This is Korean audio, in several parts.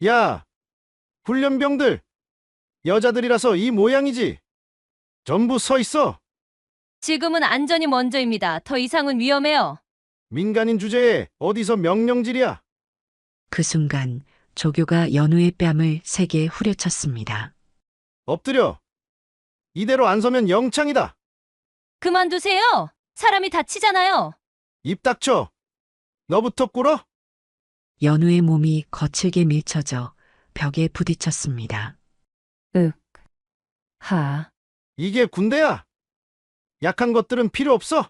야, 훈련병들, 여자들이라서 이 모양이지. 전부 서 있어. 지금은 안전이 먼저입니다. 더 이상은 위험해요. 민간인 주제에 어디서 명령질이야? 그 순간 조교가 연우의 뺨을 세게 후려쳤습니다. 엎드려. 이대로 안 서면 영창이다. 그만두세요. 사람이 다치잖아요. 입 닥쳐. 너부터 꿇어? 연우의 몸이 거칠게 밀쳐져 벽에 부딪혔습니다. 하. 이게 군대야. 약한 것들은 필요 없어.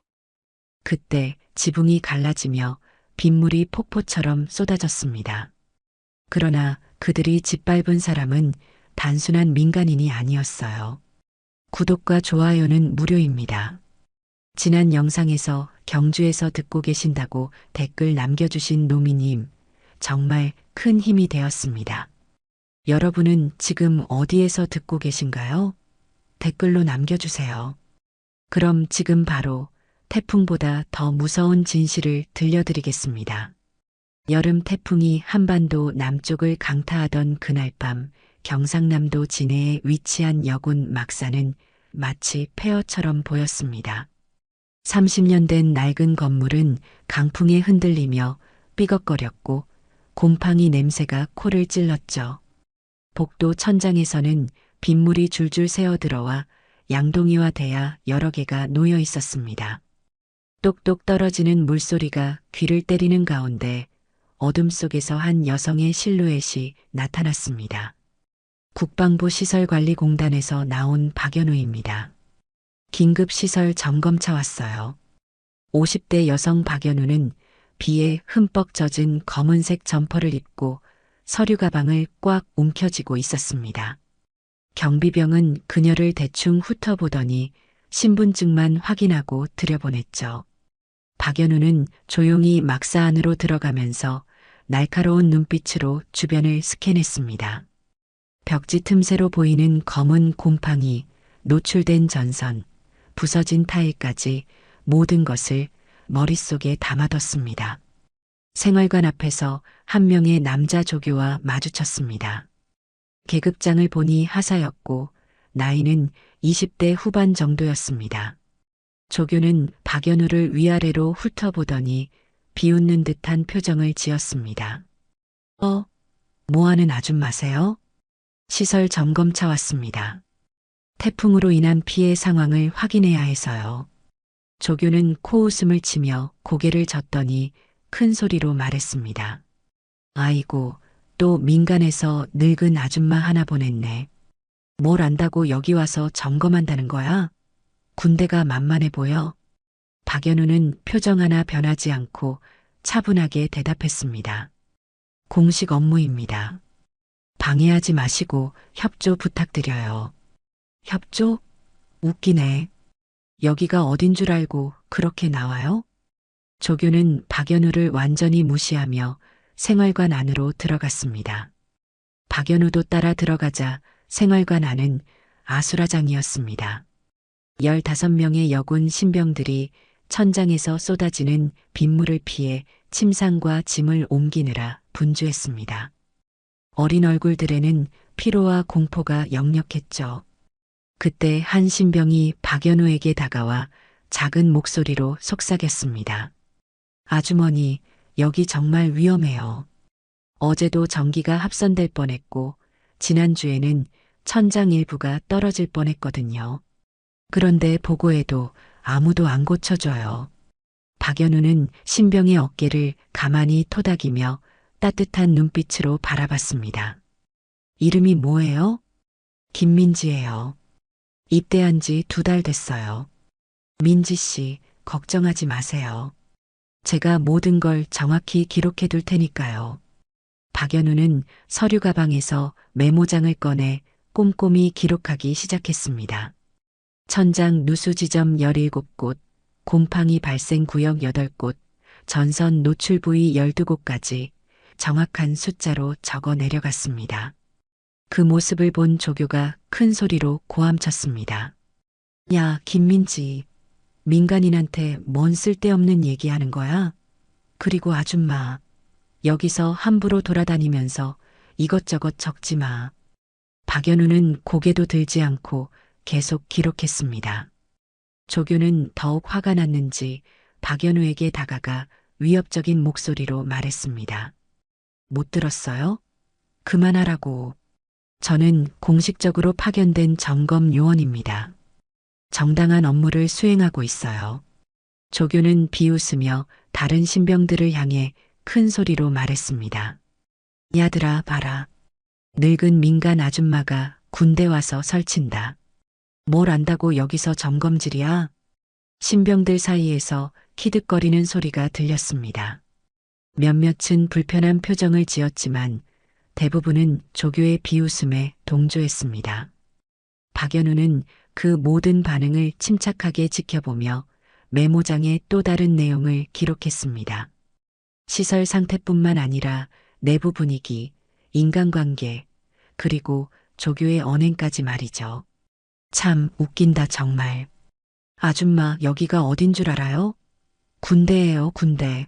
그때 지붕이 갈라지며 빗물이 폭포처럼 쏟아졌습니다. 그러나 그들이 짓밟은 사람은 단순한 민간인이 아니었어요. 구독과 좋아요는 무료입니다. 지난 영상에서 경주에서 듣고 계신다고 댓글 남겨주신 노미님, 정말 큰 힘이 되었습니다. 여러분은 지금 어디에서 듣고 계신가요? 댓글로 남겨주세요. 그럼 지금 바로 태풍보다 더 무서운 진실을 들려드리겠습니다. 여름 태풍이 한반도 남쪽을 강타하던 그날 밤 경상남도 진해에 위치한 여군 막사는 마치 폐허처럼 보였습니다. 30년 된 낡은 건물은 강풍에 흔들리며 삐걱거렸고 곰팡이 냄새가 코를 찔렀죠. 복도 천장에서는 빗물이 줄줄 새어들어와 양동이와 대야 여러 개가 놓여 있었습니다. 똑똑 떨어지는 물소리가 귀를 때리는 가운데 어둠 속에서 한 여성의 실루엣이 나타났습니다. 국방부 시설관리공단에서 나온 박연우입니다. 긴급시설 점검차 왔어요. 50대 여성 박연우는 비에 흠뻑 젖은 검은색 점퍼를 입고 서류 가방을 꽉 움켜쥐고 있었습니다. 경비병은 그녀를 대충 훑어보더니 신분증만 확인하고 들여보냈죠. 박연우는 조용히 막사 안으로 들어가면서 날카로운 눈빛으로 주변을 스캔했습니다. 벽지 틈새로 보이는 검은 곰팡이, 노출된 전선, 부서진 타일까지 모든 것을 머릿속에 담아뒀습니다. 생활관 앞에서 한 명의 남자 조교와 마주쳤습니다. 계급장을 보니 하사였고 나이는 20대 후반 정도였습니다. 조교는 박연우를 위아래로 훑어보더니 비웃는 듯한 표정을 지었습니다. 뭐하는 아줌마세요? 시설 점검차 왔습니다. 태풍으로 인한 피해 상황을 확인해야 해서요. 조교는 코웃음을 치며 고개를 젓더니 큰 소리로 말했습니다. 아이고, 또 민간에서 늙은 아줌마 하나 보냈네. 뭘 안다고 여기 와서 점검한다는 거야? 군대가 만만해 보여? 박연우는 표정 하나 변하지 않고 차분하게 대답했습니다. 공식 업무입니다. 방해하지 마시고 협조 부탁드려요. 협조? 웃기네. 여기가 어딘 줄 알고 그렇게 나와요? 조교는 박연우를 완전히 무시하며 생활관 안으로 들어갔습니다. 박연우도 따라 들어가자 생활관 안은 아수라장이었습니다. 15명의 여군 신병들이 천장에서 쏟아지는 빗물을 피해 침상과 짐을 옮기느라 분주했습니다. 어린 얼굴들에는 피로와 공포가 역력했죠. 그때 한 신병이 박연우에게 다가와 작은 목소리로 속삭였습니다. 아주머니, 여기 정말 위험해요. 어제도 전기가 합선될 뻔했고 지난주에는 천장 일부가 떨어질 뻔했거든요. 그런데 보고해도 아무도 안 고쳐줘요. 박연우는 신병의 어깨를 가만히 토닥이며 따뜻한 눈빛으로 바라봤습니다. 이름이 뭐예요? 김민지예요. 입대한 지 2달 됐어요. 민지 씨, 걱정하지 마세요. 제가 모든 걸 정확히 기록해 둘 테니까요. 박연우는 서류 가방에서 메모장을 꺼내 꼼꼼히 기록하기 시작했습니다. 천장 누수 지점 17곳, 곰팡이 발생 구역 8곳, 전선 노출 부위 12곳까지 정확한 숫자로 적어 내려갔습니다. 그 모습을 본 조교가 큰 소리로 고함쳤습니다. 야, 김민지. 민간인한테 뭔 쓸데없는 얘기하는 거야? 그리고 아줌마, 여기서 함부로 돌아다니면서 이것저것 적지 마. 박연우는 고개도 들지 않고 계속 기록했습니다. 조교는 더욱 화가 났는지 박연우에게 다가가 위협적인 목소리로 말했습니다. 못 들었어요? 그만하라고. 저는 공식적으로 파견된 점검 요원입니다. 정당한 업무를 수행하고 있어요. 조교는 비웃으며 다른 신병들을 향해 큰 소리로 말했습니다. 야들아 봐라. 늙은 민간 아줌마가 군대 와서 설친다. 뭘 안다고 여기서 점검질이야? 신병들 사이에서 키득거리는 소리가 들렸습니다. 몇몇은 불편한 표정을 지었지만 대부분은 조교의 비웃음에 동조했습니다. 박연우는 그 모든 반응을 침착하게 지켜보며 메모장에 또 다른 내용을 기록했습니다. 시설 상태뿐만 아니라 내부 분위기, 인간관계, 그리고 조교의 언행까지 말이죠. 참 웃긴다 정말. 아줌마 여기가 어딘 줄 알아요? 군대예요 군대.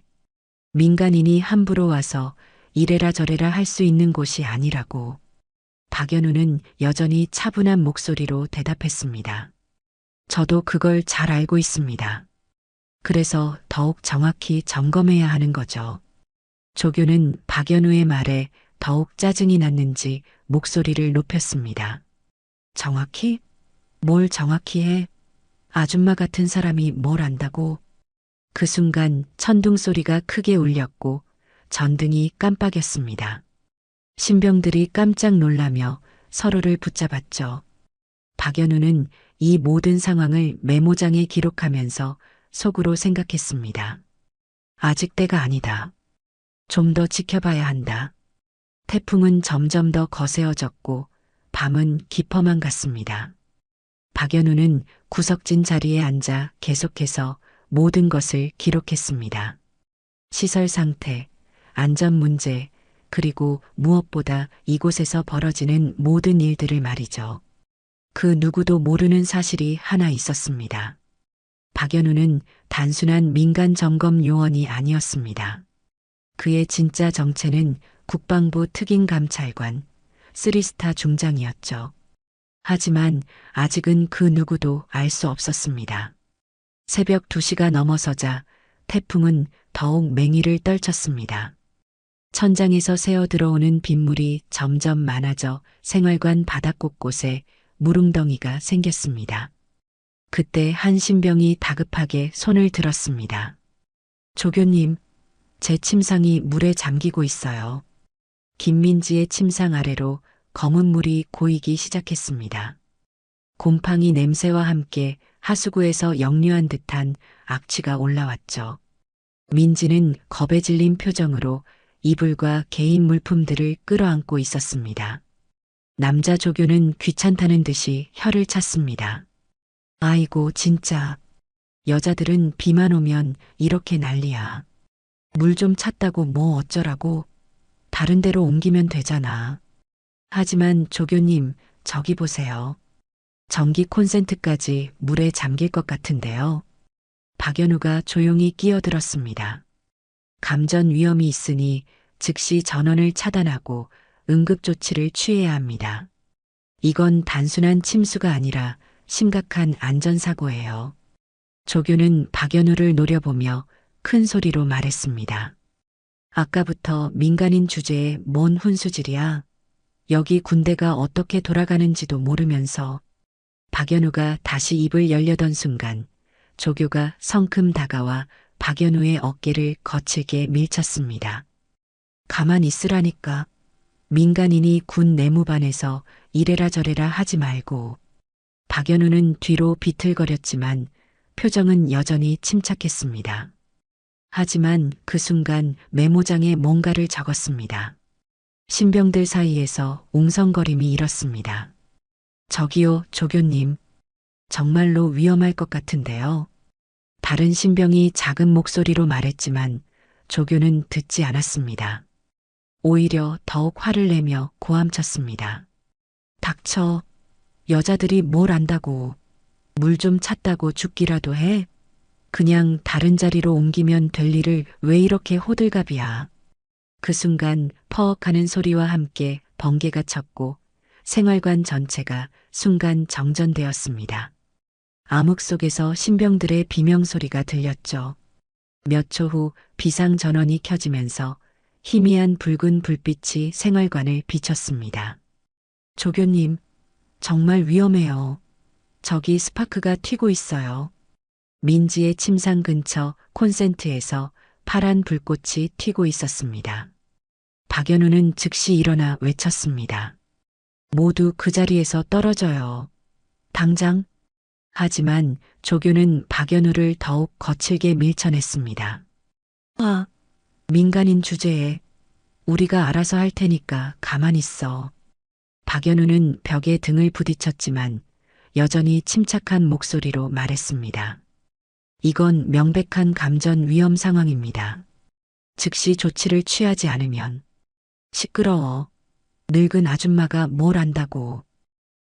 민간인이 함부로 와서 이래라 저래라 할 수 있는 곳이 아니라고. 박연우는 여전히 차분한 목소리로 대답했습니다. 저도 그걸 잘 알고 있습니다. 그래서 더욱 정확히 점검해야 하는 거죠. 조교는 박연우의 말에 더욱 짜증이 났는지 목소리를 높였습니다. 정확히? 뭘 정확히 해? 아줌마 같은 사람이 뭘 안다고? 그 순간 천둥 소리가 크게 울렸고 전등이 깜빡였습니다. 신병들이 깜짝 놀라며 서로를 붙잡았죠. 박연우는 이 모든 상황을 메모장에 기록하면서 속으로 생각했습니다. 아직 때가 아니다. 좀 더 지켜봐야 한다. 태풍은 점점 더 거세어졌고 밤은 깊어만 갔습니다. 박연우는 구석진 자리에 앉아 계속해서 모든 것을 기록했습니다. 시설 상태, 안전 문제, 그리고 무엇보다 이곳에서 벌어지는 모든 일들을 말이죠. 그 누구도 모르는 사실이 하나 있었습니다. 박연우는 단순한 민간 점검 요원이 아니었습니다. 그의 진짜 정체는 국방부 특임감찰관, 3스타 중장이었죠. 하지만 아직은 그 누구도 알 수 없었습니다. 새벽 2시가 넘어서자 태풍은 더욱 맹위를 떨쳤습니다. 천장에서 새어 들어오는 빗물이 점점 많아져 생활관 바닥 곳곳에 물웅덩이가 생겼습니다. 그때 한 신병이 다급하게 손을 들었습니다. 조교님, 제 침상이 물에 잠기고 있어요. 김민지의 침상 아래로 검은 물이 고이기 시작했습니다. 곰팡이 냄새와 함께 하수구에서 역류한 듯한 악취가 올라왔죠. 민지는 겁에 질린 표정으로 이불과 개인 물품들을 끌어안고 있었습니다. 남자 조교는 귀찮다는 듯이 혀를 찼습니다. 아이고 진짜. 여자들은 비만 오면 이렇게 난리야. 물 좀 찼다고 뭐 어쩌라고. 다른 데로 옮기면 되잖아. 하지만 조교님, 저기 보세요. 전기 콘센트까지 물에 잠길 것 같은데요. 박연우가 조용히 끼어들었습니다. 감전 위험이 있으니 즉시 전원을 차단하고 응급조치를 취해야 합니다. 이건 단순한 침수가 아니라 심각한 안전사고예요. 조교는 박연우를 노려보며 큰 소리로 말했습니다. 아까부터 민간인 주제에 뭔 훈수질이야. 여기 군대가 어떻게 돌아가는지도 모르면서. 박연우가 다시 입을 열려던 순간 조교가 성큼 다가와 박연우의 어깨를 거칠게 밀쳤습니다. 가만 있으라니까. 민간인이 군 내무반에서 이래라 저래라 하지 말고. 박연우는 뒤로 비틀거렸지만 표정은 여전히 침착했습니다. 하지만 그 순간 메모장에 뭔가를 적었습니다. 신병들 사이에서 웅성거림이 일었습니다. 저기요, 조교님. 정말로 위험할 것 같은데요. 다른 신병이 작은 목소리로 말했지만 조교는 듣지 않았습니다. 오히려 더욱 화를 내며 고함쳤습니다. 닥쳐. 여자들이 뭘 안다고. 물 좀 찼다고 죽기라도 해. 그냥 다른 자리로 옮기면 될 일을 왜 이렇게 호들갑이야. 그 순간 퍼억하는 소리와 함께 번개가 쳤고 생활관 전체가 순간 정전되었습니다. 암흑 속에서 신병들의 비명소리가 들렸죠. 몇 초 후 비상전원이 켜지면서 희미한 붉은 불빛이 생활관을 비췄습니다. 조교님, 정말 위험해요. 저기 스파크가 튀고 있어요. 민지의 침상 근처 콘센트에서 파란 불꽃이 튀고 있었습니다. 박연우는 즉시 일어나 외쳤습니다. 모두 그 자리에서 떨어져요. 당장. 하지만 조교는 박연우를 더욱 거칠게 밀쳐냈습니다. 아, 민간인 주제에 우리가 알아서 할 테니까 가만히 있어. 박연우는 벽에 등을 부딪혔지만 여전히 침착한 목소리로 말했습니다. 이건 명백한 감전 위험 상황입니다. 즉시 조치를 취하지 않으면. 시끄러워. 늙은 아줌마가 뭘 안다고.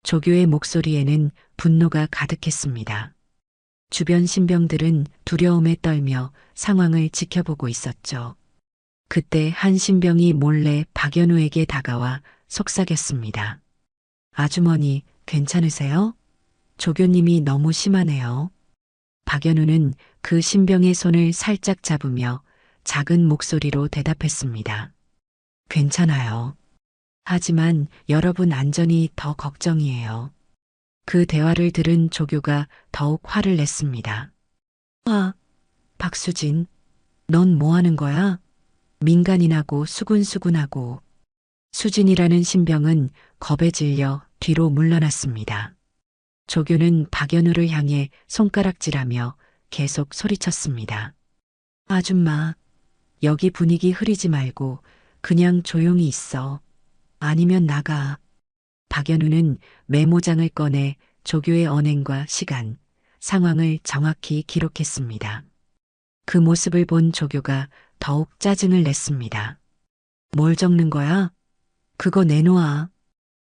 조교의 목소리에는 분노가 가득했습니다. 주변 신병들은 두려움에 떨며 상황을 지켜보고 있었죠. 그때 한 신병이 몰래 박연우에게 다가와 속삭였습니다. 아주머니, 괜찮으세요? 조교님이 너무 심하네요. 박연우는 그 신병의 손을 살짝 잡으며 작은 목소리로 대답했습니다. 괜찮아요. 하지만 여러분 안전이 더 걱정이에요. 그 대화를 들은 조교가 더욱 화를 냈습니다. 아, 박수진, 넌 뭐 하는 거야? 민간인하고 수군수군하고. 수진이라는 신병은 겁에 질려 뒤로 물러났습니다. 조교는 박연우를 향해 손가락질하며 계속 소리쳤습니다. 아줌마, 여기 분위기 흐리지 말고 그냥 조용히 있어. 아니면 나가. 박연우는 메모장을 꺼내 조교의 언행과 시간, 상황을 정확히 기록했습니다. 그 모습을 본 조교가 더욱 짜증을 냈습니다. 뭘 적는 거야? 그거 내놓아.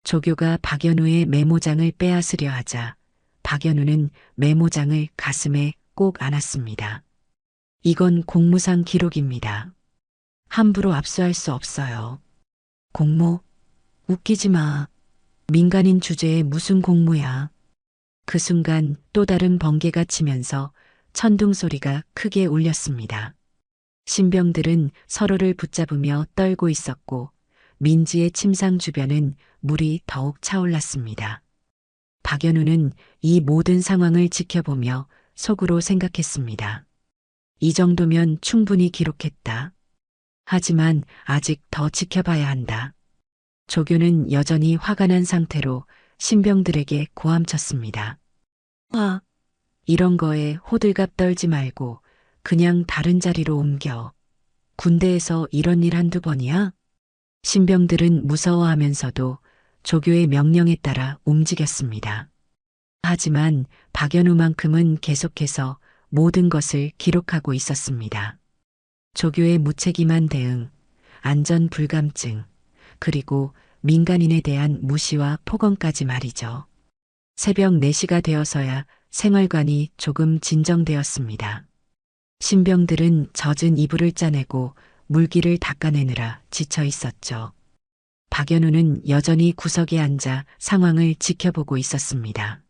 조교가 박연우의 메모장을 빼앗으려 하자 박연우는 메모장을 가슴에 꼭 안았습니다. 이건 공무상 기록입니다. 함부로 압수할 수 없어요. 공모? 웃기지 마. 민간인 주제에 무슨 공모야. 그 순간 또 다른 번개가 치면서 천둥 소리가 크게 울렸습니다. 신병들은 서로를 붙잡으며 떨고 있었고 민지의 침상 주변은 물이 더욱 차올랐습니다. 박연우는 이 모든 상황을 지켜보며 속으로 생각했습니다. 이 정도면 충분히 기록했다. 하지만 아직 더 지켜봐야 한다. 조교는 여전히 화가 난 상태로 신병들에게 고함쳤습니다. 아, 이런 거에 호들갑 떨지 말고 그냥 다른 자리로 옮겨. 군대에서 이런 일 한두 번이야? 신병들은 무서워하면서도 조교의 명령에 따라 움직였습니다. 하지만 박연우만큼은 계속해서 모든 것을 기록하고 있었습니다. 조교의 무책임한 대응, 안전 불감증, 그리고 민간인에 대한 무시와 폭언까지 말이죠. 새벽 4시가 되어서야 생활관이 조금 진정되었습니다. 신병들은 젖은 이불을 짜내고 물기를 닦아내느라 지쳐 있었죠. 박연우는 여전히 구석에 앉아 상황을 지켜보고 있었습니다.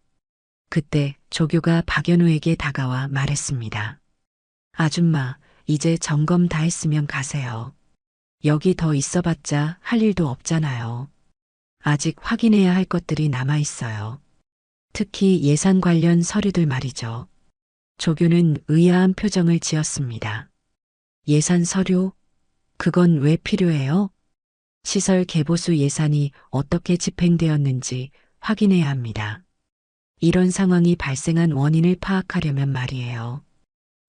그때 조교가 박연우에게 다가와 말했습니다. 아줌마, 이제 점검 다 했으면 가세요. 여기 더 있어봤자 할 일도 없잖아요. 아직 확인해야 할 것들이 남아 있어요. 특히 예산 관련 서류들 말이죠. 조교는 의아한 표정을 지었습니다. 예산 서류? 그건 왜 필요해요? 시설 개보수 예산이 어떻게 집행되었는지 확인해야 합니다. 이런 상황이 발생한 원인을 파악하려면 말이에요.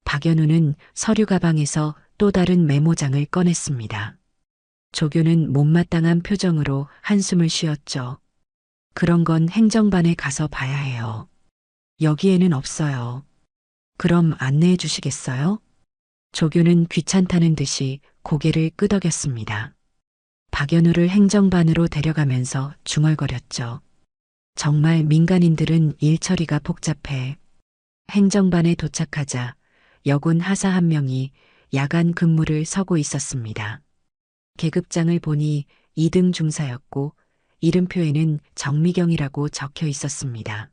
박연우는 서류 가방에서 또 다른 메모장을 꺼냈습니다. 조교는 못마땅한 표정으로 한숨을 쉬었죠. 그런 건 행정반에 가서 봐야 해요. 여기에는 없어요. 그럼 안내해 주시겠어요? 조교는 귀찮다는 듯이 고개를 끄덕였습니다. 박연우를 행정반으로 데려가면서 중얼거렸죠. 정말 민간인들은 일처리가 복잡해. 행정반에 도착하자 여군 하사 한 명이 야간 근무를 서고 있었습니다. 계급장을 보니 2등 중사였고 이름표에는 정미경이라고 적혀 있었습니다.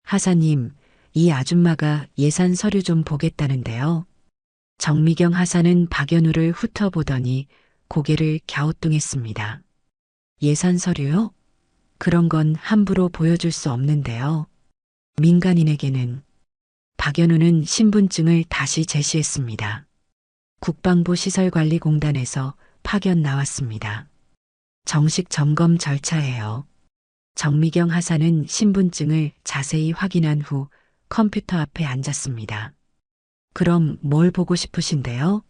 하사님, 이 아줌마가 예산 서류 좀 보겠다는데요. 정미경 하사는 박연우를 훑어보더니 고개를 갸우뚱했습니다. 예산 서류요? 그런 건 함부로 보여줄 수 없는데요. 민간인에게는. 박연우는 신분증을 다시 제시했습니다. 국방부 시설관리공단에서 파견 나왔습니다. 정식 점검 절차예요. 정미경 하사는 신분증을 자세히 확인한 후 컴퓨터 앞에 앉았습니다. 그럼 뭘 보고 싶으신데요?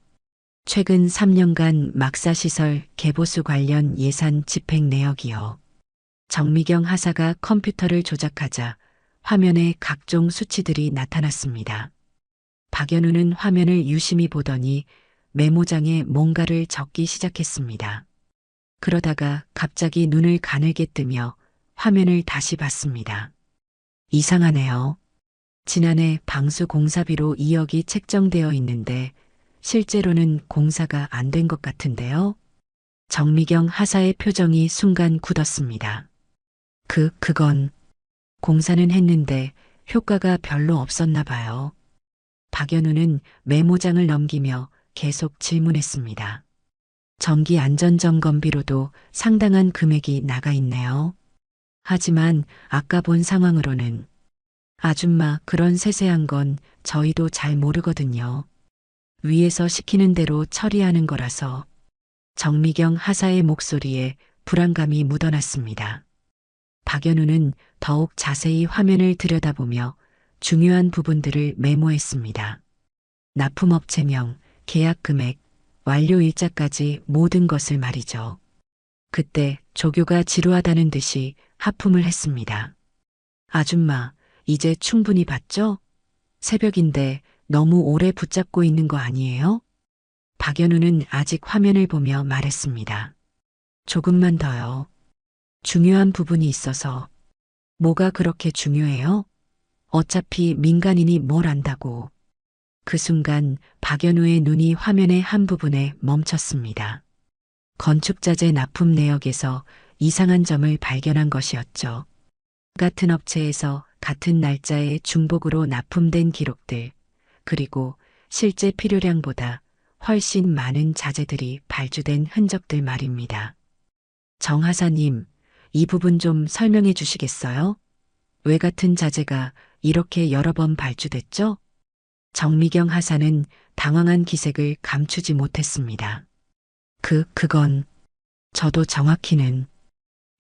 최근 3년간 막사시설 개보수 관련 예산 집행 내역이요. 정미경 하사가 컴퓨터를 조작하자 화면에 각종 수치들이 나타났습니다. 박연우는 화면을 유심히 보더니 메모장에 뭔가를 적기 시작했습니다. 그러다가 갑자기 눈을 가늘게 뜨며 화면을 다시 봤습니다. 이상하네요. 지난해 방수 공사비로 2억이 책정되어 있는데 실제로는 공사가 안 된 것 같은데요. 정미경 하사의 표정이 순간 굳었습니다. 그건 공사는 했는데 효과가 별로 없었나 봐요. 박연우는 메모장을 넘기며 계속 질문했습니다. 전기 안전점검비로도 상당한 금액이 나가 있네요. 하지만 아까 본 상황으로는 아줌마 그런 세세한 건 저희도 잘 모르거든요. 위에서 시키는 대로 처리하는 거라서. 정미경 하사의 목소리에 불안감이 묻어났습니다. 박연우는 더욱 자세히 화면을 들여다보며 중요한 부분들을 메모했습니다. 납품업체명, 계약 금액, 완료 일자까지 모든 것을 말이죠. 그때 조교가 지루하다는 듯이 하품을 했습니다. 아줌마, 이제 충분히 봤죠? 새벽인데 너무 오래 붙잡고 있는 거 아니에요? 박연우는 아직 화면을 보며 말했습니다. 조금만 더요. 중요한 부분이 있어서. 뭐가 그렇게 중요해요? 어차피 민간인이 뭘 안다고. 그 순간 박연우의 눈이 화면의 한 부분에 멈췄습니다. 건축자재 납품 내역에서 이상한 점을 발견한 것이었죠. 같은 업체에서 같은 날짜에 중복으로 납품된 기록들, 그리고 실제 필요량보다 훨씬 많은 자재들이 발주된 흔적들 말입니다. 정 하사님, 이 부분 좀 설명해 주시겠어요? 왜 같은 자재가 이렇게 여러 번 발주됐죠? 정미경 하사는 당황한 기색을 감추지 못했습니다. 그건 저도 정확히는.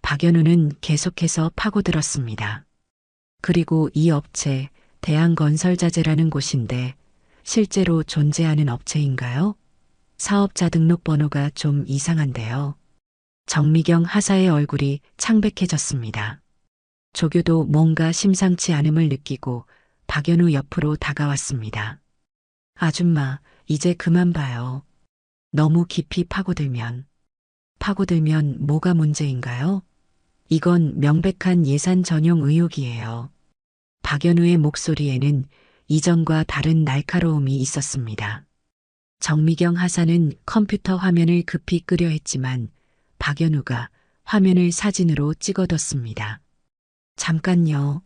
박연우는 계속해서 파고들었습니다. 그리고 이 업체 대한건설자재라는 곳인데 실제로 존재하는 업체인가요? 사업자 등록번호가 좀 이상한데요. 정미경 하사의 얼굴이 창백해졌습니다. 조교도 뭔가 심상치 않음을 느끼고 박연우 옆으로 다가왔습니다. 아줌마, 이제 그만 봐요. 너무 깊이 파고들면 뭐가 문제인가요? 이건 명백한 예산 전용 의혹이에요. 박연우의 목소리에는 이전과 다른 날카로움이 있었습니다. 정미경 하사는 컴퓨터 화면을 급히 끄려 했지만 박연우가 화면을 사진으로 찍어뒀습니다. 잠깐요.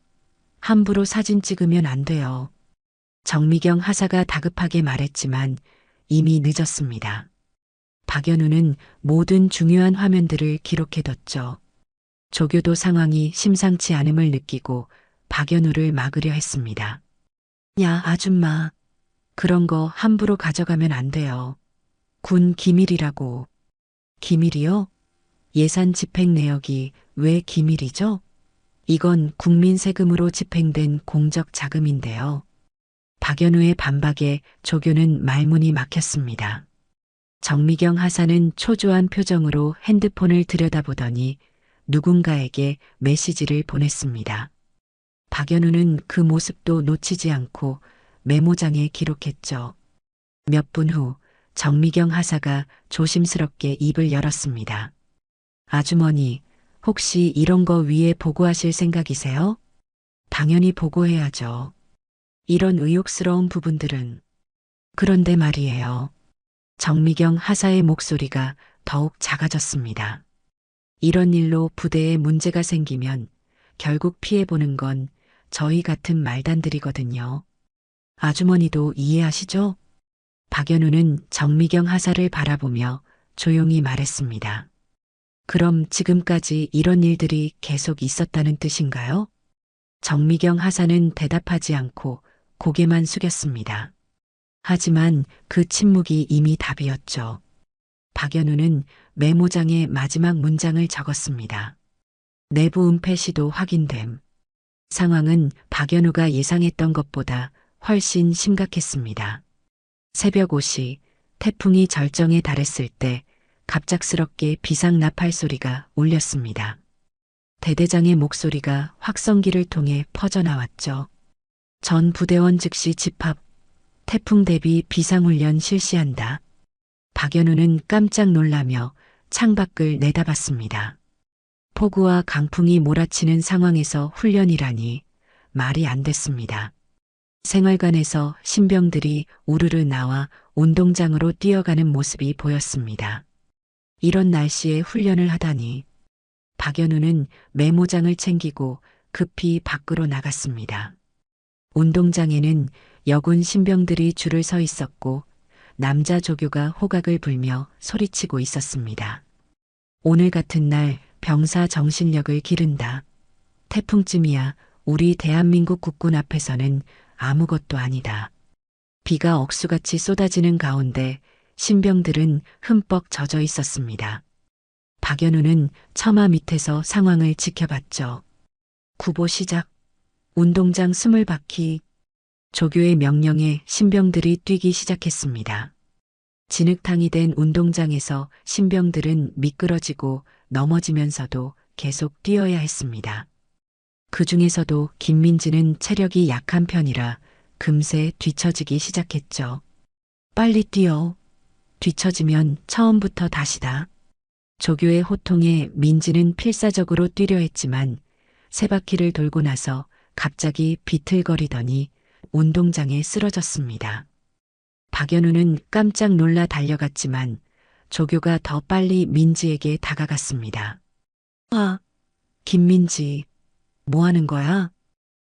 함부로 사진 찍으면 안 돼요. 정미경 하사가 다급하게 말했지만 이미 늦었습니다. 박연우는 모든 중요한 화면들을 기록해뒀죠. 조교도 상황이 심상치 않음을 느끼고 박연우를 막으려 했습니다. 야, 아줌마. 그런 거 함부로 가져가면 안 돼요. 군 기밀이라고. 기밀이요? 예산 집행 내역이 왜 기밀이죠? 이건 국민 세금으로 집행된 공적 자금인데요. 박연우의 반박에 조교는 말문이 막혔습니다. 정미경 하사는 초조한 표정으로 핸드폰을 들여다보더니 누군가에게 메시지를 보냈습니다. 박연우는 그 모습도 놓치지 않고 메모장에 기록했죠. 몇 분 후 정미경 하사가 조심스럽게 입을 열었습니다. 아주머니, 혹시 이런 거 위에 보고하실 생각이세요? 당연히 보고해야죠. 이런 의혹스러운 부분들은. 그런데 말이에요. 정미경 하사의 목소리가 더욱 작아졌습니다. 이런 일로 부대에 문제가 생기면 결국 피해보는 건 저희 같은 말단들이거든요. 아주머니도 이해하시죠? 박연우는 정미경 하사를 바라보며 조용히 말했습니다. 그럼 지금까지 이런 일들이 계속 있었다는 뜻인가요? 정미경 하사는 대답하지 않고 고개만 숙였습니다. 하지만 그 침묵이 이미 답이었죠. 박연우는 메모장에 마지막 문장을 적었습니다. 내부 은폐 시도 확인됨. 상황은 박연우가 예상했던 것보다 훨씬 심각했습니다. 새벽 5시 태풍이 절정에 달했을 때 갑작스럽게 비상 나팔 소리가 울렸습니다. 대대장의 목소리가 확성기를 통해 퍼져나왔죠. 전 부대원 즉시 집합, 태풍 대비 비상훈련 실시한다. 박연우는 깜짝 놀라며 창밖을 내다봤습니다. 폭우와 강풍이 몰아치는 상황에서 훈련이라니 말이 안 됐습니다. 생활관에서 신병들이 우르르 나와 운동장으로 뛰어가는 모습이 보였습니다. 이런 날씨에 훈련을 하다니. 박연우는 메모장을 챙기고 급히 밖으로 나갔습니다. 운동장에는 여군 신병들이 줄을 서 있었고 남자 조교가 호각을 불며 소리치고 있었습니다. 오늘 같은 날 병사 정신력을 기른다. 태풍쯤이야 우리 대한민국 국군 앞에서는 아무것도 아니다. 비가 억수같이 쏟아지는 가운데 신병들은 흠뻑 젖어 있었습니다. 박연우는 처마 밑에서 상황을 지켜봤죠. 구보 시작. 운동장 20바퀴. 조교의 명령에 신병들이 뛰기 시작했습니다. 진흙탕이 된 운동장에서 신병들은 미끄러지고 넘어지면서도 계속 뛰어야 했습니다. 그 중에서도 김민지는 체력이 약한 편이라 금세 뒤처지기 시작했죠. 빨리 뛰어. 뒤처지면 처음부터 다시다. 조교의 호통에 민지는 필사적으로 뛰려 했지만 3바퀴를 돌고 나서 갑자기 비틀거리더니 운동장에 쓰러졌습니다. 박연우는 깜짝 놀라 달려갔지만 조교가 더 빨리 민지에게 다가갔습니다. 아, 김민지, 뭐 하는 거야?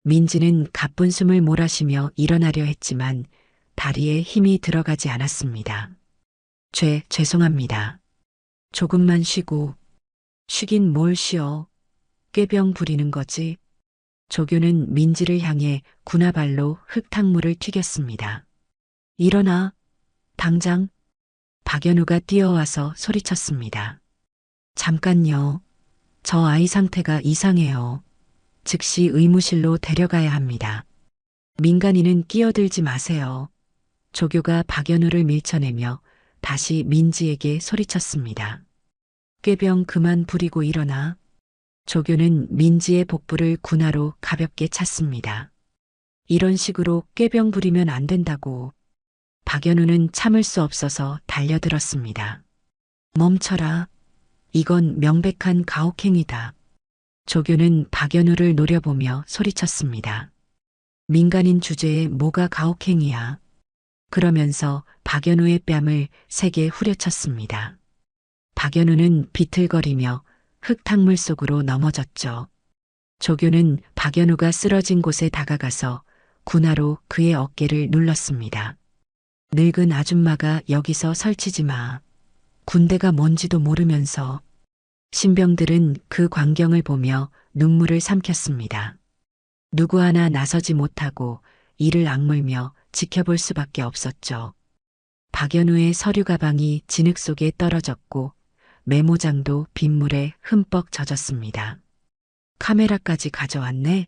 민지는 가쁜 숨을 몰아쉬며 일어나려 했지만 다리에 힘이 들어가지 않았습니다. 죄송합니다. 조금만 쉬고. 쉬긴 뭘 쉬어. 꾀병 부리는 거지. 조교는 민지를 향해 군화발로 흙탕물을 튀겼습니다. 일어나. 당장. 박연우가 뛰어와서 소리쳤습니다. 잠깐요. 저 아이 상태가 이상해요. 즉시 의무실로 데려가야 합니다. 민간인은 끼어들지 마세요. 조교가 박연우를 밀쳐내며 다시 민지에게 소리쳤습니다. 꾀병 그만 부리고 일어나. 조교는 민지의 복부를 군화로 가볍게 찼습니다. 이런 식으로 꾀병 부리면 안 된다고. 박연우는 참을 수 없어서 달려들었습니다. 멈춰라. 이건 명백한 가혹행위다. 조교는 박연우를 노려보며 소리쳤습니다. 민간인 주제에 뭐가 가혹행위야. 그러면서 박연우의 뺨을 세게 후려쳤습니다. 박연우는 비틀거리며 흙탕물 속으로 넘어졌죠. 조교는 박연우가 쓰러진 곳에 다가가서 군화로 그의 어깨를 눌렀습니다. 늙은 아줌마가 여기서 설치지 마. 군대가 뭔지도 모르면서. 신병들은 그 광경을 보며 눈물을 삼켰습니다. 누구 하나 나서지 못하고 이를 악물며 지켜볼 수밖에 없었죠. 박연우의 서류 가방이 진흙 속에 떨어졌고 메모장도 빗물에 흠뻑 젖었습니다. 카메라까지 가져왔네?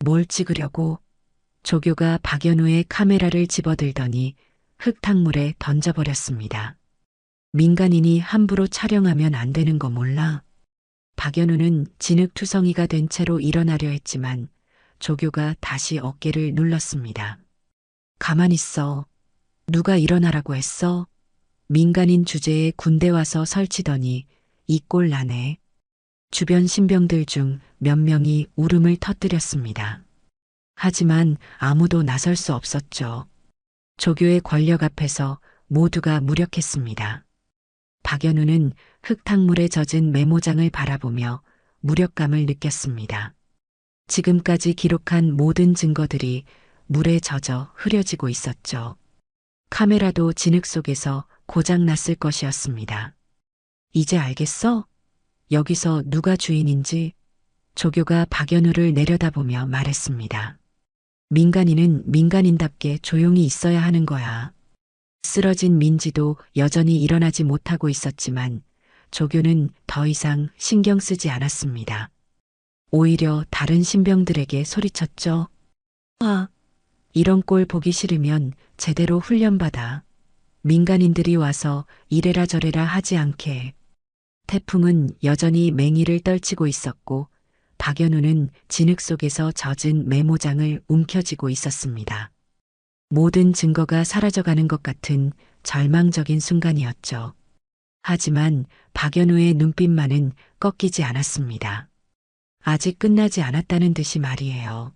뭘 찍으려고? 조교가 박연우의 카메라를 집어들더니 흙탕물에 던져버렸습니다. 민간인이 함부로 촬영하면 안 되는 거 몰라? 박연우는 진흙투성이가 된 채로 일어나려 했지만 조교가 다시 어깨를 눌렀습니다. 가만 있어. 누가 일어나라고 했어? 민간인 주제에 군대 와서 설치더니 이 꼴 나네. 주변 신병들 중 몇 명이 울음을 터뜨렸습니다. 하지만 아무도 나설 수 없었죠. 조교의 권력 앞에서 모두가 무력했습니다. 박연우는 흙탕물에 젖은 메모장을 바라보며 무력감을 느꼈습니다. 지금까지 기록한 모든 증거들이 물에 젖어 흐려지고 있었죠. 카메라도 진흙 속에서 고장났을 것이었습니다. 이제 알겠어? 여기서 누가 주인인지. 조교가 박연우를 내려다보며 말했습니다. 민간인은 민간인답게 조용히 있어야 하는 거야. 쓰러진 민지도 여전히 일어나지 못하고 있었지만 조교는 더 이상 신경 쓰지 않았습니다. 오히려 다른 신병들에게 소리쳤죠. 아, 이런 꼴 보기 싫으면 제대로 훈련받아. 민간인들이 와서 이래라 저래라 하지 않게. 태풍은 여전히 맹위를 떨치고 있었고 박연우는 진흙 속에서 젖은 메모장을 움켜쥐고 있었습니다. 모든 증거가 사라져가는 것 같은 절망적인 순간이었죠. 하지만 박연우의 눈빛만은 꺾이지 않았습니다. 아직 끝나지 않았다는 듯이 말이에요.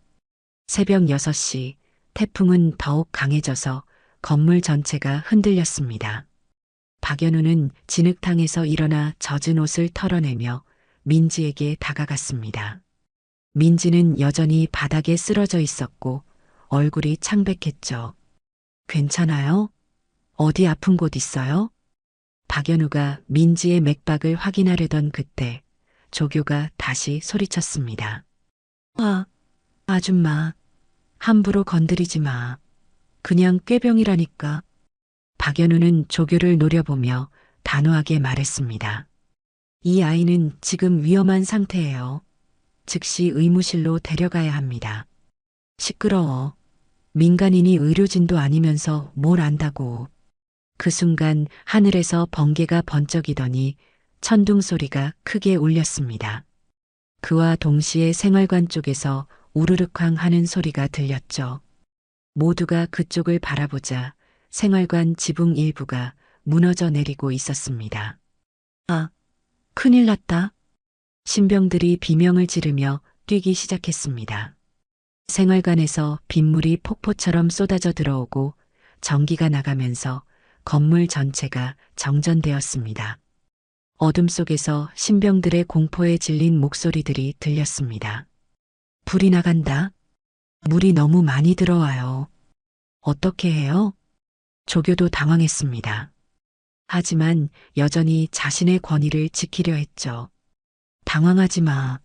새벽 6시 태풍은 더욱 강해져서 건물 전체가 흔들렸습니다. 박연우는 진흙탕에서 일어나 젖은 옷을 털어내며 민지에게 다가갔습니다. 민지는 여전히 바닥에 쓰러져 있었고 얼굴이 창백했죠. 괜찮아요? 어디 아픈 곳 있어요? 박연우가 민지의 맥박을 확인하려던 그때 조교가 다시 소리쳤습니다. 아, 아줌마, 함부로 건드리지 마. 그냥 꾀병이라니까. 박연우는 조교를 노려보며 단호하게 말했습니다. 이 아이는 지금 위험한 상태예요. 즉시 의무실로 데려가야 합니다. 시끄러워. 민간인이 의료진도 아니면서 뭘 안다고. 그 순간 하늘에서 번개가 번쩍이더니 천둥 소리가 크게 울렸습니다. 그와 동시에 생활관 쪽에서 우르륵쾅 하는 소리가 들렸죠. 모두가 그쪽을 바라보자 생활관 지붕 일부가 무너져 내리고 있었습니다. 아, 큰일 났다. 신병들이 비명을 지르며 뛰기 시작했습니다. 생활관에서 빗물이 폭포처럼 쏟아져 들어오고 전기가 나가면서 건물 전체가 정전되었습니다. 어둠 속에서 신병들의 공포에 질린 목소리들이 들렸습니다. 불이 나간다. 물이 너무 많이 들어와요. 어떻게 해요? 조교도 당황했습니다. 하지만 여전히 자신의 권위를 지키려 했죠. 당황하지 마.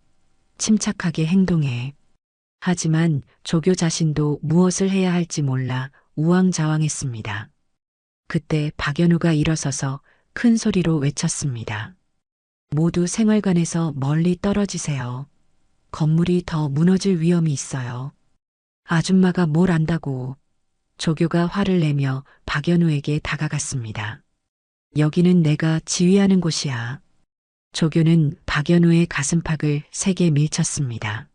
침착하게 행동해. 하지만 조교 자신도 무엇을 해야 할지 몰라 우왕좌왕했습니다. 그때 박연우가 일어서서 큰 소리로 외쳤습니다. 모두 생활관에서 멀리 떨어지세요. 건물이 더 무너질 위험이 있어요. 아줌마가 뭘 안다고. 조교가 화를 내며 박연우에게 다가갔습니다. 여기는 내가 지휘하는 곳이야. 조교는 박연우의 가슴팍을 세게 밀쳤습니다.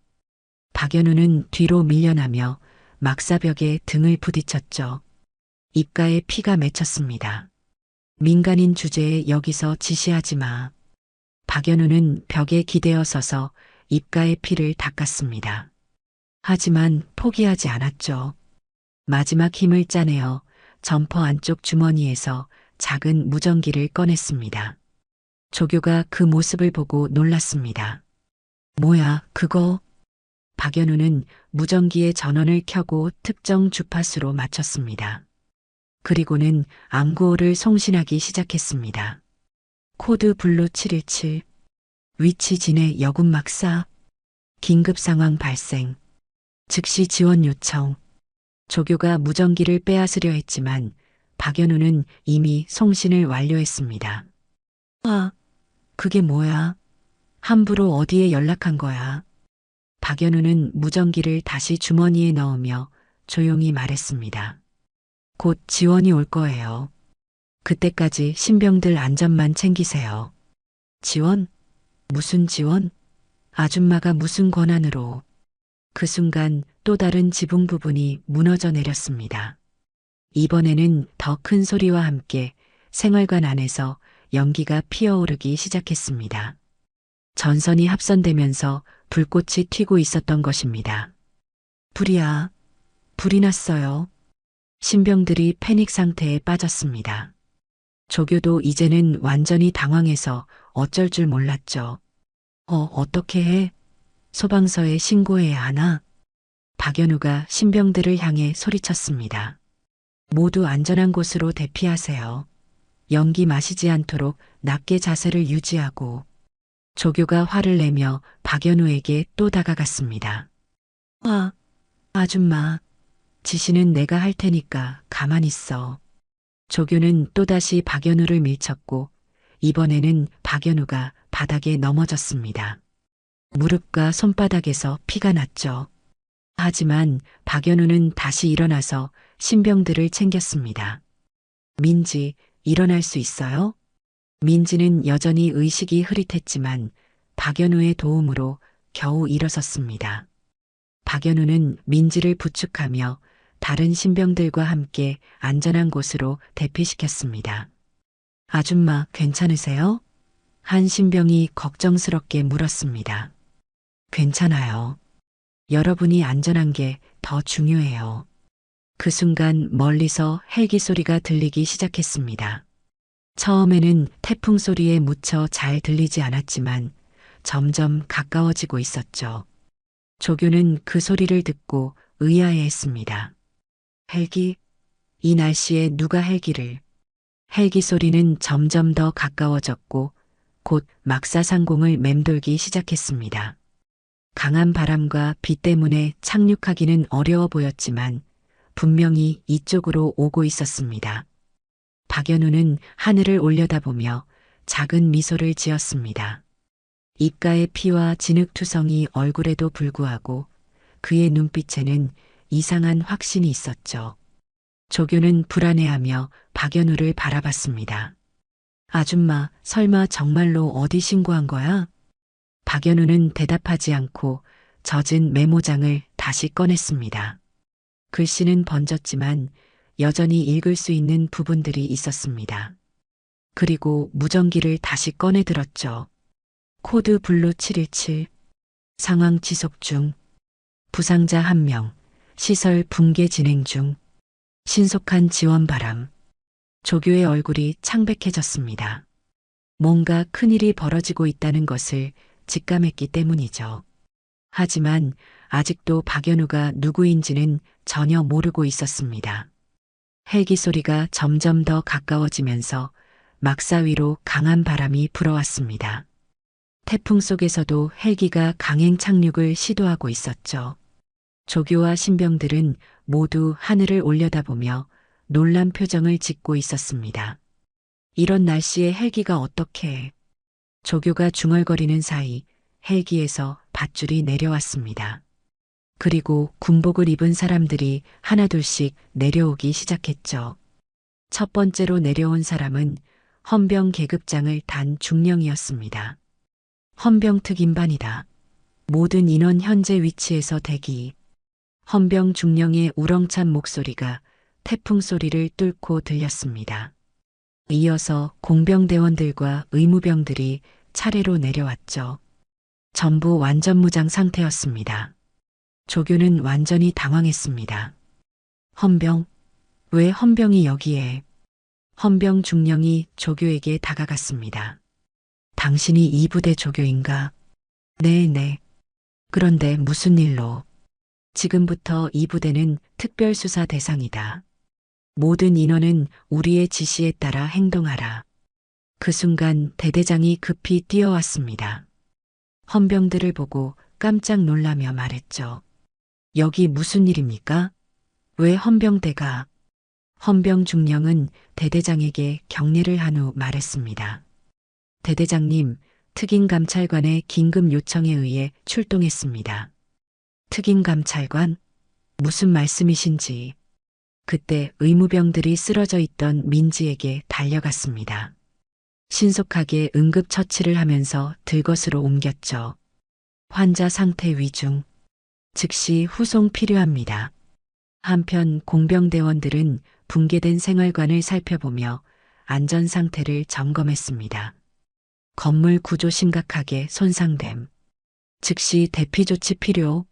박연우는 뒤로 밀려나며 막사벽에 등을 부딪혔죠. 입가에 피가 맺혔습니다. 민간인 주제에 여기서 지시하지 마. 박연우는 벽에 기대어 서서 입가에 피를 닦았습니다. 하지만 포기하지 않았죠. 마지막 힘을 짜내어 점퍼 안쪽 주머니에서 작은 무전기를 꺼냈습니다. 조교가 그 모습을 보고 놀랐습니다. 뭐야, 그거? 박연우는 무전기의 전원을 켜고 특정 주파수로 맞췄습니다. 그리고는 암구호를 송신하기 시작했습니다. 코드 블루 717. 위치 진해 여군 막사. 긴급 상황 발생. 즉시 지원 요청. 조교가 무전기를 빼앗으려 했지만 박연우는 이미 송신을 완료했습니다. 아, 그게 뭐야? 함부로 어디에 연락한 거야? 박연우는 무전기를 다시 주머니에 넣으며 조용히 말했습니다. 곧 지원이 올 거예요. 그때까지 신병들 안전만 챙기세요. 지원? 무슨 지원? 아줌마가 무슨 권한으로? 그 순간 또 다른 지붕 부분이 무너져 내렸습니다. 이번에는 더 큰 소리와 함께 생활관 안에서 연기가 피어오르기 시작했습니다. 전선이 합선되면서 불꽃이 튀고 있었던 것입니다. 불이야. 불이 났어요. 신병들이 패닉 상태에 빠졌습니다. 조교도 이제는 완전히 당황해서 어쩔 줄 몰랐죠. 어떻게 해? 소방서에 신고해야 하나? 박연우가 신병들을 향해 소리쳤습니다. 모두 안전한 곳으로 대피하세요. 연기 마시지 않도록 낮게 자세를 유지하고. 조교가 화를 내며 박연우에게 또 다가갔습니다. 아줌마, 지시는 내가 할 테니까 가만히 있어. 조교는 또다시 박연우를 밀쳤고 이번에는 박연우가 바닥에 넘어졌습니다. 무릎과 손바닥에서 피가 났죠. 하지만 박연우는 다시 일어나서 신병들을 챙겼습니다. 민지, 일어날 수 있어요? 민지는 여전히 의식이 흐릿했지만 박연우의 도움으로 겨우 일어섰습니다. 박연우는 민지를 부축하며 다른 신병들과 함께 안전한 곳으로 대피시켰습니다. 아줌마, 괜찮으세요? 한 신병이 걱정스럽게 물었습니다. 괜찮아요. 여러분이 안전한 게 더 중요해요. 그 순간 멀리서 헬기 소리가 들리기 시작했습니다. 처음에는 태풍 소리에 묻혀 잘 들리지 않았지만 점점 가까워지고 있었죠. 조교는 그 소리를 듣고 의아해했습니다. 헬기? 이 날씨에 누가 헬기를? 헬기 소리는 점점 더 가까워졌고 곧 막사상공을 맴돌기 시작했습니다. 강한 바람과 비 때문에 착륙하기는 어려워 보였지만 분명히 이쪽으로 오고 있었습니다. 박연우는 하늘을 올려다보며 작은 미소를 지었습니다. 입가에 피와 진흙투성이 얼굴에도 불구하고 그의 눈빛에는 이상한 확신이 있었죠. 조교는 불안해하며 박연우를 바라봤습니다. 아줌마, 설마 정말로 어디 신고한 거야? 박연우는 대답하지 않고 젖은 메모장을 다시 꺼냈습니다. 글씨는 번졌지만 여전히 읽을 수 있는 부분들이 있었습니다. 그리고 무전기를 다시 꺼내 들었죠. 코드 블루 717. 상황 지속 중. 부상자 1명. 시설 붕괴 진행 중. 신속한 지원 바람. 조교의 얼굴이 창백해졌습니다. 뭔가 큰일이 벌어지고 있다는 것을 직감했기 때문이죠. 하지만 아직도 박연우가 누구인지는 전혀 모르고 있었습니다. 헬기 소리가 점점 더 가까워지면서 막사 위로 강한 바람이 불어왔습니다. 태풍 속에서도 헬기가 강행 착륙을 시도하고 있었죠. 조교와 신병들은 모두 하늘을 올려다보며 놀란 표정을 짓고 있었습니다. 이런 날씨에 헬기가 어떻게? 조교가 중얼거리는 사이 헬기에서 밧줄이 내려왔습니다. 그리고 군복을 입은 사람들이 하나둘씩 내려오기 시작했죠. 첫 번째로 내려온 사람은 헌병 계급장을 단 중령이었습니다. 헌병 특임반이다. 모든 인원 현재 위치에서 대기. 헌병 중령의 우렁찬 목소리가 태풍 소리를 뚫고 들렸습니다. 이어서 공병대원들과 의무병들이 차례로 내려왔죠. 전부 완전 무장 상태였습니다. 조교는 완전히 당황했습니다. 헌병? 왜 헌병이 여기에? 헌병 중령이 조교에게 다가갔습니다. 당신이 이 부대 조교인가? 네. 그런데 무슨 일로? 지금부터 이 부대는 특별수사 대상이다. 모든 인원은 우리의 지시에 따라 행동하라. 그 순간 대대장이 급히 뛰어왔습니다. 헌병들을 보고 깜짝 놀라며 말했죠. 여기 무슨 일입니까? 왜 헌병대가? 헌병 중령은 대대장에게 경례를 한 후 말했습니다. 대대장님, 특임감찰관의 긴급 요청에 의해 출동했습니다. 특임감찰관? 무슨 말씀이신지. 그때 의무병들이 쓰러져 있던 민지에게 달려갔습니다. 신속하게 응급처치를 하면서 들것으로 옮겼죠. 환자 상태 위중. 즉시 후송 필요합니다. 한편 공병대원들은 붕괴된 생활관을 살펴보며 안전 상태를 점검했습니다. 건물 구조 심각하게 손상됨. 즉시 대피 조치 필요.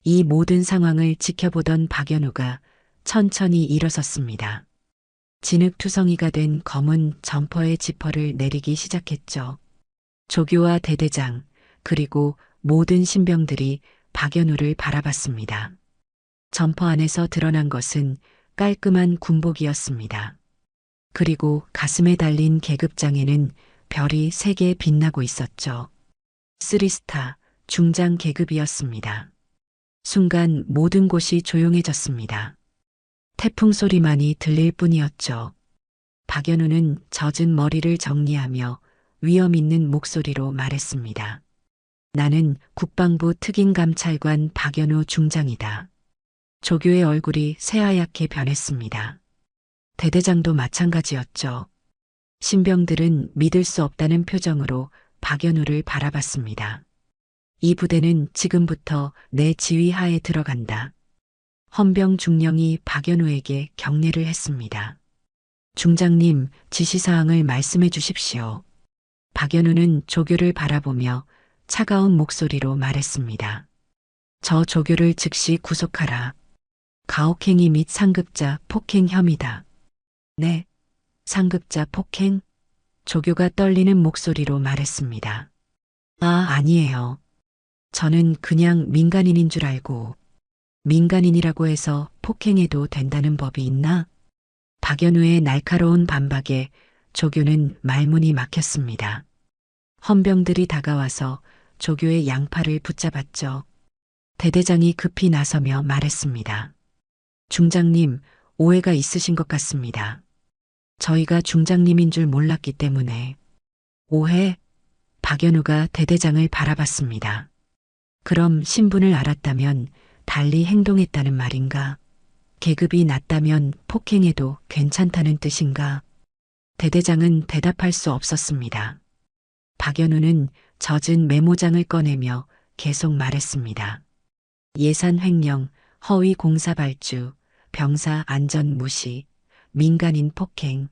이 모든 상황을 지켜보던 박연우가 천천히 일어섰습니다. 진흙투성이가 된 검은 점퍼의 지퍼를 내리기 시작했죠. 조교와 대대장, 그리고 모든 신병들이 박연우를 바라봤습니다. 점퍼 안에서 드러난 것은 깔끔한 군복이었습니다. 그리고 가슴에 달린 계급장에는 별이 3개 빛나고 있었죠. 3스타 중장 계급이었습니다. 순간 모든 곳이 조용해졌습니다. 태풍 소리만이 들릴 뿐이었죠. 박연우는 젖은 머리를 정리하며 위험 있는 목소리로 말했습니다. 나는 국방부 특임감찰관 박연우 중장이다. 조교의 얼굴이 새하얗게 변했습니다. 대대장도 마찬가지였죠. 신병들은 믿을 수 없다는 표정으로 박연우를 바라봤습니다. 이 부대는 지금부터 내 지휘 하에 들어간다. 헌병 중령이 박연우에게 격려를 했습니다. 중장님, 지시사항을 말씀해 주십시오. 박연우는 조교를 바라보며 차가운 목소리로 말했습니다. 저 조교를 즉시 구속하라. 가혹행위 및 상급자 폭행 혐의다. 네, 상급자 폭행? 조교가 떨리는 목소리로 말했습니다. 아니에요. 저는 그냥 민간인인 줄 알고. 민간인이라고 해서 폭행해도 된다는 법이 있나? 박연우의 날카로운 반박에 조교는 말문이 막혔습니다. 헌병들이 다가와서 조교의 양팔을 붙잡았죠. 대대장이 급히 나서며 말했습니다. 중장님, 오해가 있으신 것 같습니다. 저희가 중장님인 줄 몰랐기 때문에. 오해? 박연우가 대대장을 바라봤습니다. 그럼 신분을 알았다면 달리 행동했다는 말인가? 계급이 낮다면 폭행해도 괜찮다는 뜻인가? 대대장은 대답할 수 없었습니다. 박연우는 젖은 메모장을 꺼내며 계속 말했습니다. 예산 횡령, 허위 공사 발주, 병사 안전 무시, 민간인 폭행.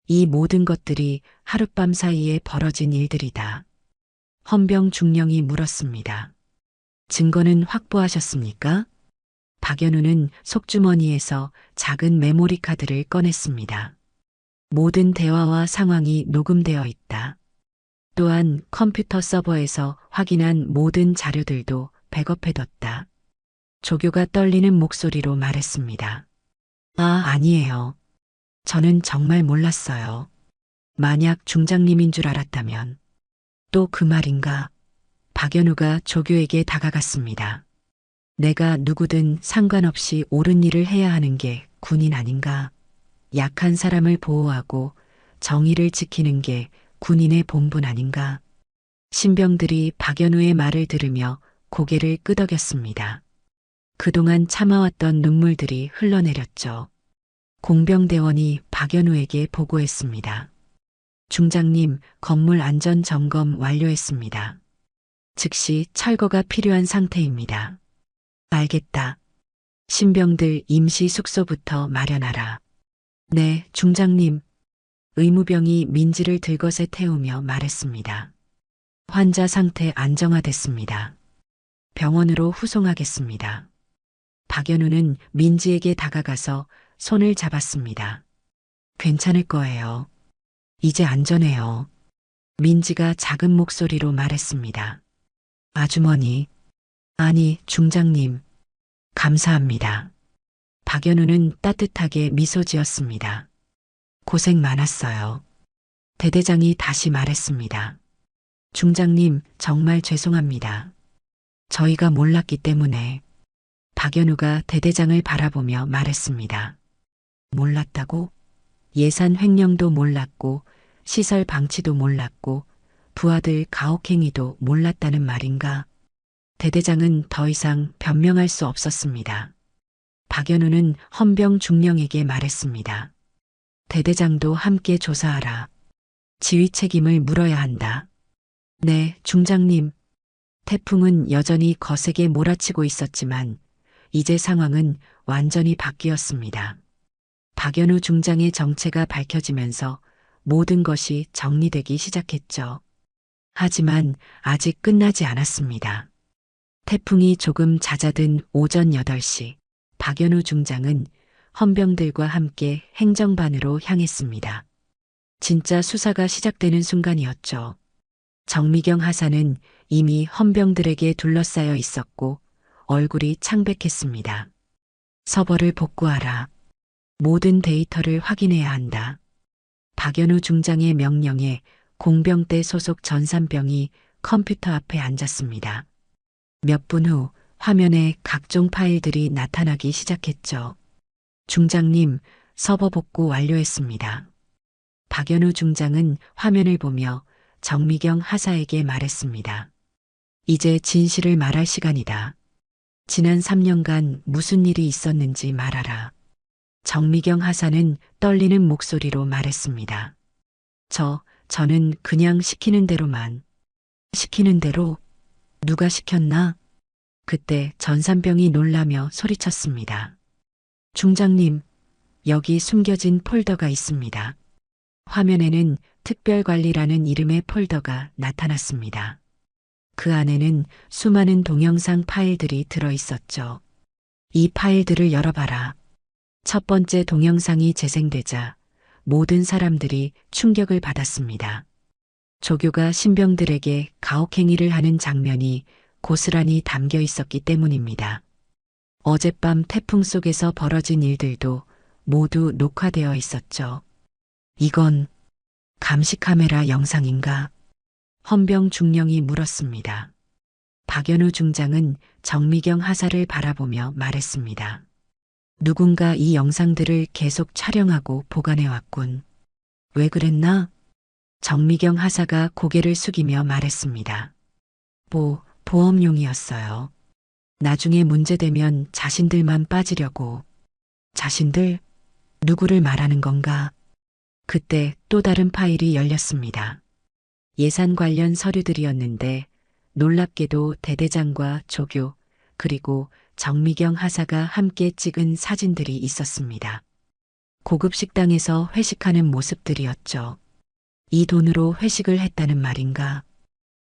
이 모든 것들이 하룻밤 사이에 벌어진 일들이다. 헌병 중령이 물었습니다. 증거는 확보하셨습니까? 박연우는 속주머니에서 작은 메모리 카드를 꺼냈습니다. 모든 대화와 상황이 녹음되어 있다. 또한 컴퓨터 서버에서 확인한 모든 자료들도 백업해뒀다. 조교가 떨리는 목소리로 말했습니다. 아니에요. 저는 정말 몰랐어요. 만약 중장님인 줄 알았다면. 또 그 말인가? 박연우가 조교에게 다가갔습니다. 내가 누구든 상관없이 옳은 일을 해야 하는 게 군인 아닌가? 약한 사람을 보호하고 정의를 지키는 게 군인의 본분 아닌가? 신병들이 박연우의 말을 들으며 고개를 끄덕였습니다. 그동안 참아왔던 눈물들이 흘러내렸죠. 공병대원이 박연우에게 보고했습니다. 중장님, 건물 안전 점검 완료했습니다. 즉시 철거가 필요한 상태입니다. 알겠다. 신병들 임시 숙소부터 마련하라. 네, 중장님. 의무병이 민지를 들것에 태우며 말했습니다. 환자 상태 안정화됐습니다. 병원으로 후송하겠습니다. 박연우는 민지에게 다가가서 손을 잡았습니다. 괜찮을 거예요. 이제 안전해요. 민지가 작은 목소리로 말했습니다. 아주머니. 아니, 중장님. 감사합니다. 박연우는 따뜻하게 미소 지었습니다. 고생 많았어요. 대대장이 다시 말했습니다. 중장님, 정말 죄송합니다. 저희가 몰랐기 때문에. 박연우가 대대장을 바라보며 말했습니다. 몰랐다고? 예산 횡령도 몰랐고, 시설 방치도 몰랐고, 부하들 가혹행위도 몰랐다는 말인가? 대대장은 더 이상 변명할 수 없었습니다. 박연우는 헌병 중령에게 말했습니다. 대대장도 함께 조사하라. 지휘 책임을 물어야 한다. 네, 중장님. 태풍은 여전히 거세게 몰아치고 있었지만 이제 상황은 완전히 바뀌었습니다. 박연우 중장의 정체가 밝혀지면서 모든 것이 정리되기 시작했죠. 하지만 아직 끝나지 않았습니다. 태풍이 조금 잦아든 오전 8시, 박연우 중장은 헌병들과 함께 행정반으로 향했습니다. 진짜 수사가 시작되는 순간이었죠. 정미경 하사는 이미 헌병들에게 둘러싸여 있었고 얼굴이 창백했습니다. 서버를 복구하라. 모든 데이터를 확인해야 한다. 박연우 중장의 명령에 공병대 소속 전산병이 컴퓨터 앞에 앉았습니다. 몇 분 후 화면에 각종 파일들이 나타나기 시작했죠. 중장님, 서버 복구 완료했습니다. 박연우 중장은 화면을 보며 정미경 하사에게 말했습니다. 이제 진실을 말할 시간이다. 지난 3년간 무슨 일이 있었는지 말하라. 정미경 하사는 떨리는 목소리로 말했습니다. 저는 그냥 시키는 대로만. 시키는 대로? 누가 시켰나? 그때 전산병이 놀라며 소리쳤습니다. 중장님, 여기 숨겨진 폴더가 있습니다. 화면에는 특별관리라는 이름의 폴더가 나타났습니다. 그 안에는 수많은 동영상 파일들이 들어 있었죠. 이 파일들을 열어봐라. 첫 번째 동영상이 재생되자 모든 사람들이 충격을 받았습니다. 조교가 신병들에게 가혹행위를 하는 장면이 고스란히 담겨 있었기 때문입니다. 어젯밤 태풍 속에서 벌어진 일들도 모두 녹화되어 있었죠. 이건 감시카메라 영상인가? 헌병 중령이 물었습니다. 박연우 중장은 정미경 하사를 바라보며 말했습니다. 누군가 이 영상들을 계속 촬영하고 보관해왔군. 왜 그랬나? 정미경 하사가 고개를 숙이며 말했습니다. 보험용이었어요. 나중에 문제되면 자신들만 빠지려고. 자신들? 누구를 말하는 건가? 그때 또 다른 파일이 열렸습니다. 예산 관련 서류들이었는데 놀랍게도 대대장과 조교 그리고 정미경 하사가 함께 찍은 사진들이 있었습니다. 고급 식당에서 회식하는 모습들이었죠. 이 돈으로 회식을 했다는 말인가?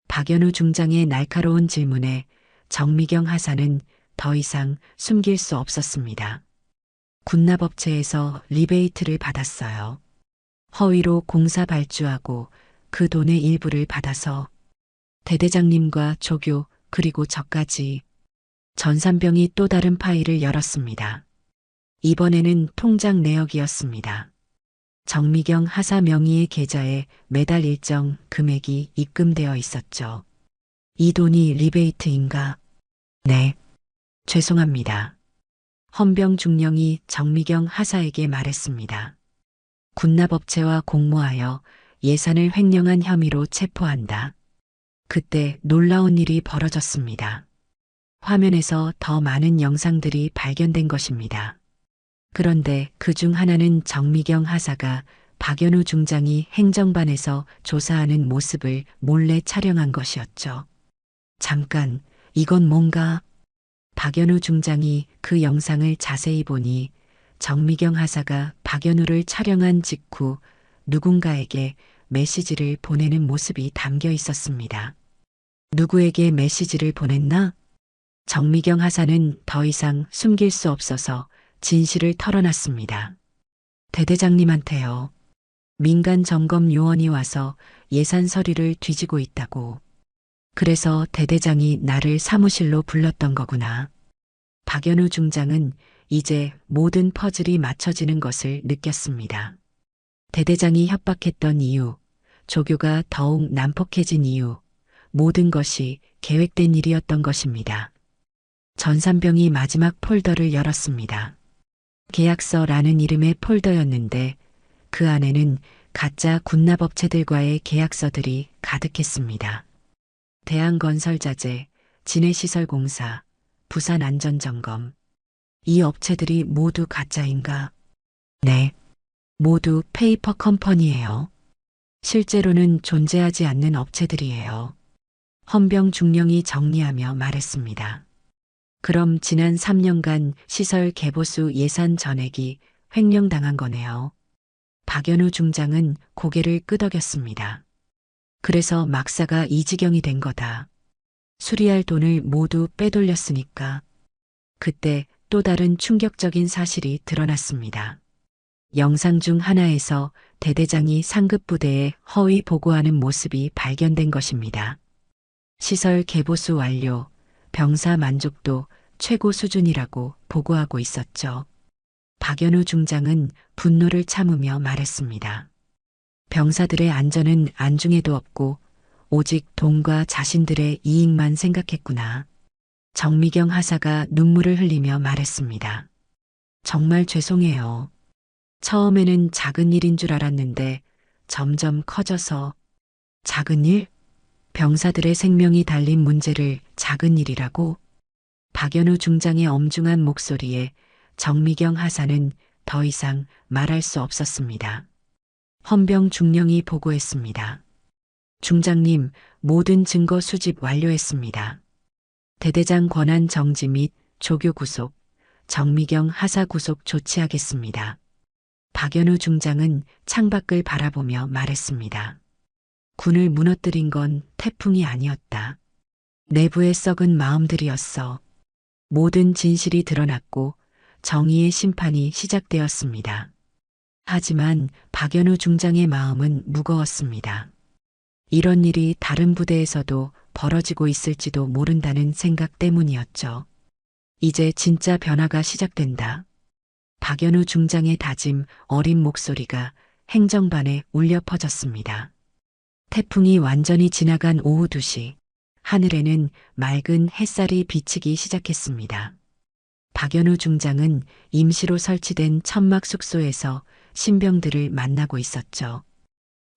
박연우 중장의 날카로운 질문에 정미경 하사는 더 이상 숨길 수 없었습니다. 군납업체에서 리베이트를 받았어요. 허위로 공사 발주하고 그 돈의 일부를 받아서 대대장님과 조교 그리고 저까지. 전산병이 또 다른 파일을 열었습니다. 이번에는 통장 내역이었습니다. 정미경 하사 명의의 계좌에 매달 일정 금액이 입금되어 있었죠. 이 돈이 리베이트인가? 네. 죄송합니다. 헌병 중령이 정미경 하사에게 말했습니다. 군납업체와 공모하여 예산을 횡령한 혐의로 체포한다. 그때 놀라운 일이 벌어졌습니다. 화면에서 더 많은 영상들이 발견된 것입니다. 그런데 그중 하나는 정미경 하사가 박연우 중장이 행정반에서 조사하는 모습을 몰래 촬영한 것이었죠. 잠깐, 이건 뭔가? 박연우 중장이 그 영상을 자세히 보니 정미경 하사가 박연우를 촬영한 직후 누군가에게 메시지를 보내는 모습이 담겨 있었습니다. 누구에게 메시지를 보냈나? 정미경 하사는 더 이상 숨길 수 없어서 진실을 털어놨습니다. 대대장님한테요. 민간 점검 요원이 와서 예산 서류를 뒤지고 있다고. 그래서 대대장이 나를 사무실로 불렀던 거구나. 박연우 중장은 이제 모든 퍼즐이 맞춰지는 것을 느꼈습니다. 대대장이 협박했던 이유, 조교가 더욱 난폭해진 이유, 모든 것이 계획된 일이었던 것입니다. 전산병이 마지막 폴더를 열었습니다. 계약서라는 이름의 폴더였는데 그 안에는 가짜 군납업체들과의 계약서들이 가득했습니다. 대한건설자재, 진해시설공사, 부산안전점검. 이 업체들이 모두 가짜인가? 네. 모두 페이퍼 컴퍼니예요. 실제로는 존재하지 않는 업체들이에요. 헌병 중령이 정리하며 말했습니다. 그럼 지난 3년간 시설 개보수 예산 전액이 횡령당한 거네요. 박연우 중장은 고개를 끄덕였습니다. 그래서 막사가 이 지경이 된 거다. 수리할 돈을 모두 빼돌렸으니까. 그때 또 다른 충격적인 사실이 드러났습니다. 영상 중 하나에서 대대장이 상급 부대에 허위 보고하는 모습이 발견된 것입니다. 시설 개보수 완료, 병사 만족도 최고 수준이라고 보고하고 있었죠. 박연우 중장은 분노를 참으며 말했습니다. 병사들의 안전은 안중에도 없고 오직 돈과 자신들의 이익만 생각했구나. 정미경 하사가 눈물을 흘리며 말했습니다. 정말 죄송해요. 처음에는 작은 일인 줄 알았는데 점점 커져서. 작은 일? 병사들의 생명이 달린 문제를 작은 일이라고? 박연우 중장의 엄중한 목소리에 정미경 하사는 더 이상 말할 수 없었습니다. 헌병 중령이 보고했습니다. 중장님, 모든 증거 수집 완료했습니다. 대대장 권한 정지 및 조교 구속, 정미경 하사 구속 조치하겠습니다. 박연우 중장은 창밖을 바라보며 말했습니다. 군을 무너뜨린 건 태풍이 아니었다. 내부의 썩은 마음들이었어. 모든 진실이 드러났고 정의의 심판이 시작되었습니다. 하지만 박연우 중장의 마음은 무거웠습니다. 이런 일이 다른 부대에서도 벌어지고 있을지도 모른다는 생각 때문이었죠. 이제 진짜 변화가 시작된다. 박연우 중장의 다짐 어린 목소리가 행정반에 울려 퍼졌습니다. 태풍이 완전히 지나간 오후 2시, 하늘에는 맑은 햇살이 비치기 시작했습니다. 박연우 중장은 임시로 설치된 천막 숙소에서 신병들을 만나고 있었죠.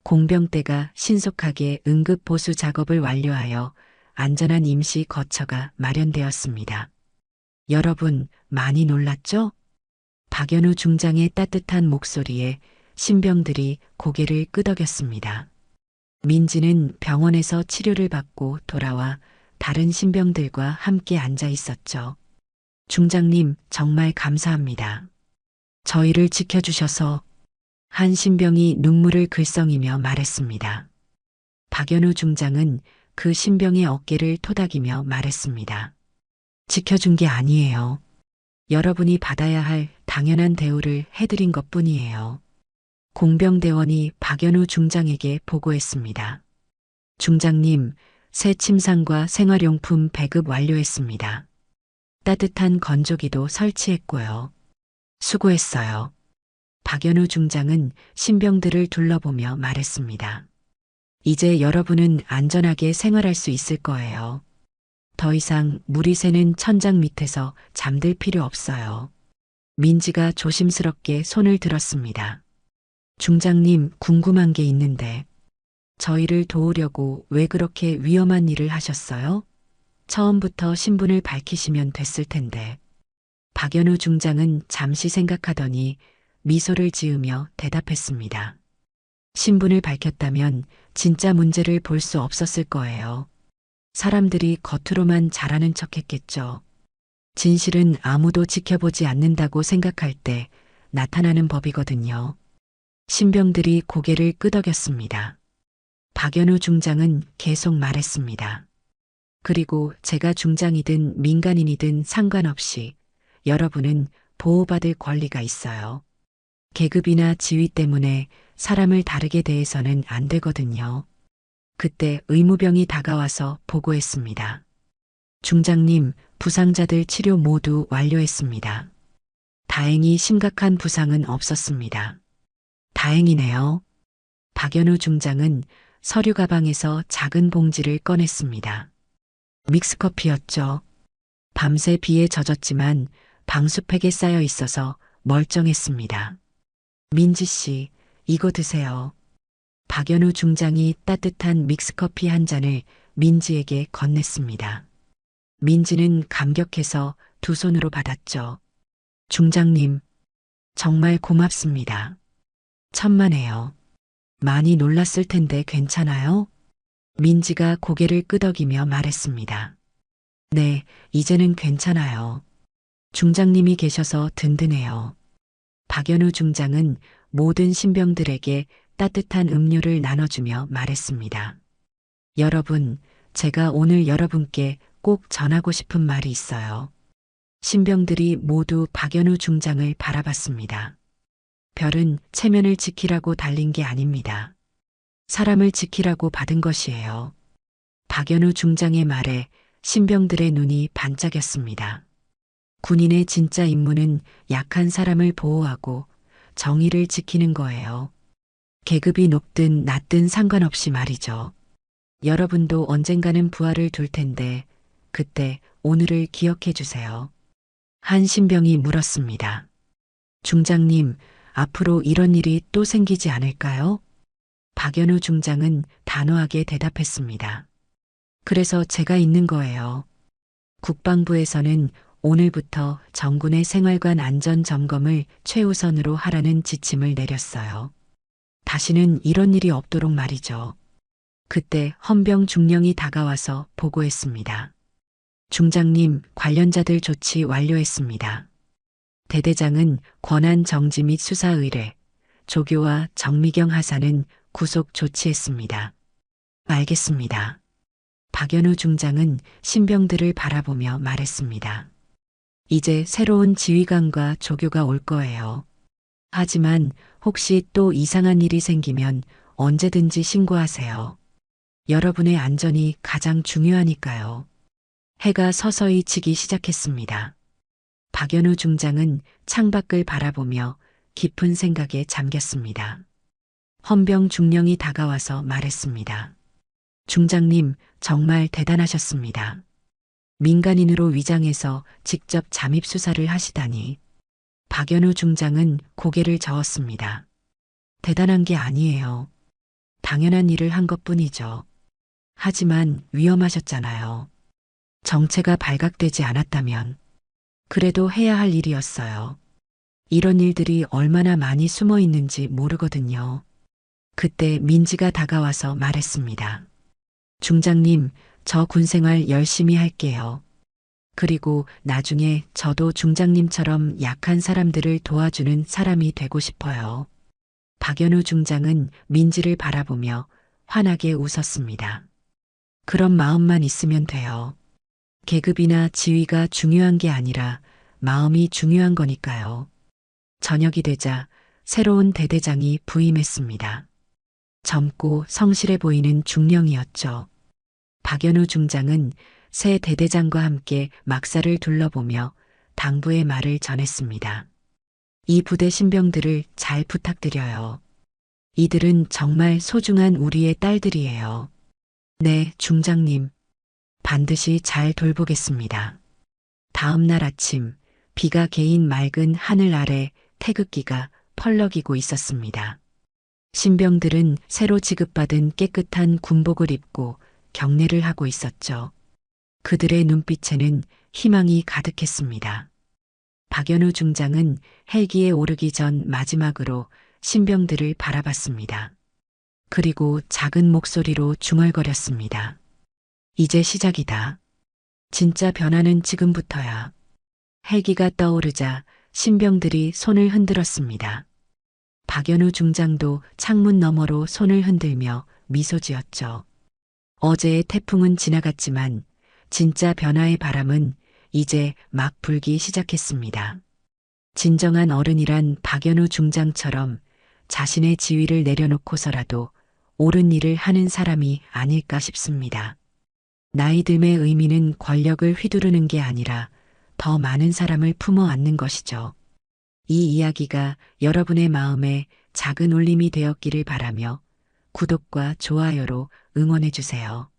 공병대가 신속하게 응급 보수 작업을 완료하여 안전한 임시 거처가 마련되었습니다. 여러분, 많이 놀랐죠? 박연우 중장의 따뜻한 목소리에 신병들이 고개를 끄덕였습니다. 민지는 병원에서 치료를 받고 돌아와 다른 신병들과 함께 앉아 있었죠. 중장님, 정말 감사합니다. 저희를 지켜주셔서. 한 신병이 눈물을 글썽이며 말했습니다. 박연우 중장은 그 신병의 어깨를 토닥이며 말했습니다. 지켜준 게 아니에요. 여러분이 받아야 할 당연한 대우를 해드린 것뿐이에요. 공병대원이 박연우 중장에게 보고했습니다. 중장님, 새 침상과 생활용품 배급 완료했습니다. 따뜻한 건조기도 설치했고요. 수고했어요. 박연우 중장은 신병들을 둘러보며 말했습니다. 이제 여러분은 안전하게 생활할 수 있을 거예요. 더 이상 물이 새는 천장 밑에서 잠들 필요 없어요. 민지가 조심스럽게 손을 들었습니다. 중장님, 궁금한 게 있는데 저희를 도우려고 왜 그렇게 위험한 일을 하셨어요? 처음부터 신분을 밝히시면 됐을 텐데. 박연우 중장은 잠시 생각하더니 미소를 지으며 대답했습니다. 신분을 밝혔다면 진짜 문제를 볼 수 없었을 거예요. 사람들이 겉으로만 잘하는 척했겠죠. 진실은 아무도 지켜보지 않는다고 생각할 때 나타나는 법이거든요. 신병들이 고개를 끄덕였습니다. 박연우 중장은 계속 말했습니다. 그리고 제가 중장이든 민간인이든 상관없이 여러분은 보호받을 권리가 있어요. 계급이나 지위 때문에 사람을 다르게 대해서는 안 되거든요. 그때 의무병이 다가와서 보고했습니다. 중장님, 부상자들 치료 모두 완료했습니다. 다행히 심각한 부상은 없었습니다. 다행이네요. 박연우 중장은 서류 가방에서 작은 봉지를 꺼냈습니다. 믹스커피였죠. 밤새 비에 젖었지만 방수팩에 쌓여 있어서 멀쩡했습니다. 민지 씨, 이거 드세요. 박연우 중장이 따뜻한 믹스커피 한 잔을 민지에게 건넸습니다. 민지는 감격해서 두 손으로 받았죠. 중장님, 정말 고맙습니다. 천만에요. 많이 놀랐을 텐데 괜찮아요? 민지가 고개를 끄덕이며 말했습니다. 네, 이제는 괜찮아요. 중장님이 계셔서 든든해요. 박연우 중장은 모든 신병들에게 따뜻한 음료를 나눠주며 말했습니다. 여러분, 제가 오늘 여러분께 꼭 전하고 싶은 말이 있어요. 신병들이 모두 박연우 중장을 바라봤습니다. 별은 체면을 지키라고 달린 게 아닙니다. 사람을 지키라고 받은 것이에요. 박연우 중장의 말에 신병들의 눈이 반짝였습니다. 군인의 진짜 임무는 약한 사람을 보호하고 정의를 지키는 거예요. 계급이 높든 낮든 상관없이 말이죠. 여러분도 언젠가는 부하를 둘 텐데 그때 오늘을 기억해 주세요. 한 신병이 물었습니다. 중장님, 앞으로 이런 일이 또 생기지 않을까요? 박연우 중장은 단호하게 대답했습니다. 그래서 제가 있는 거예요. 국방부에서는 오늘부터 정군의 생활관 안전 점검을 최우선으로 하라는 지침을 내렸어요. 다시는 이런 일이 없도록 말이죠. 그때 헌병 중령이 다가와서 보고했습니다. 중장님, 관련자들 조치 완료했습니다. 대대장은 권한 정지 및 수사 의뢰, 조교와 정미경 하사는 구속 조치했습니다. 알겠습니다. 박연우 중장은 신병들을 바라보며 말했습니다. 이제 새로운 지휘관과 조교가 올 거예요. 하지만 혹시 또 이상한 일이 생기면 언제든지 신고하세요. 여러분의 안전이 가장 중요하니까요. 해가 서서히 지기 시작했습니다. 박연우 중장은 창밖을 바라보며 깊은 생각에 잠겼습니다. 헌병 중령이 다가와서 말했습니다. 중장님, 정말 대단하셨습니다. 민간인으로 위장해서 직접 잠입 수사를 하시다니. 박연우 중장은 고개를 저었습니다. 대단한 게 아니에요. 당연한 일을 한 것뿐이죠. 하지만 위험하셨잖아요. 정체가 발각되지 않았다면 그래도 해야 할 일이었어요. 이런 일들이 얼마나 많이 숨어 있는지 모르거든요. 그때 민지가 다가와서 말했습니다. 중장님, 저 군생활 열심히 할게요. 그리고 나중에 저도 중장님처럼 약한 사람들을 도와주는 사람이 되고 싶어요. 박연우 중장은 민지를 바라보며 환하게 웃었습니다. 그런 마음만 있으면 돼요. 계급이나 지위가 중요한 게 아니라 마음이 중요한 거니까요. 저녁이 되자 새로운 대대장이 부임했습니다. 젊고 성실해 보이는 중령이었죠. 박연우 중장은 새 대대장과 함께 막사를 둘러보며 당부의 말을 전했습니다. 이 부대 신병들을 잘 부탁드려요. 이들은 정말 소중한 우리의 딸들이에요. 네, 중장님. 반드시 잘 돌보겠습니다. 다음 날 아침, 비가 개인 맑은 하늘 아래 태극기가 펄럭이고 있었습니다. 신병들은 새로 지급받은 깨끗한 군복을 입고 경례를 하고 있었죠. 그들의 눈빛에는 희망이 가득했습니다. 박연우 중장은 헬기에 오르기 전 마지막으로 신병들을 바라봤습니다. 그리고 작은 목소리로 중얼거렸습니다. 이제 시작이다. 진짜 변화는 지금부터야. 헬기가 떠오르자 신병들이 손을 흔들었습니다. 박연우 중장도 창문 너머로 손을 흔들며 미소 지었죠. 어제의 태풍은 지나갔지만 진짜 변화의 바람은 이제 막 불기 시작했습니다. 진정한 어른이란 박연우 중장처럼 자신의 지위를 내려놓고서라도 옳은 일을 하는 사람이 아닐까 싶습니다. 나이 듦의 의미는 권력을 휘두르는 게 아니라 더 많은 사람을 품어 안는 것이죠. 이 이야기가 여러분의 마음에 작은 울림이 되었기를 바라며 구독과 좋아요로 응원해 주세요.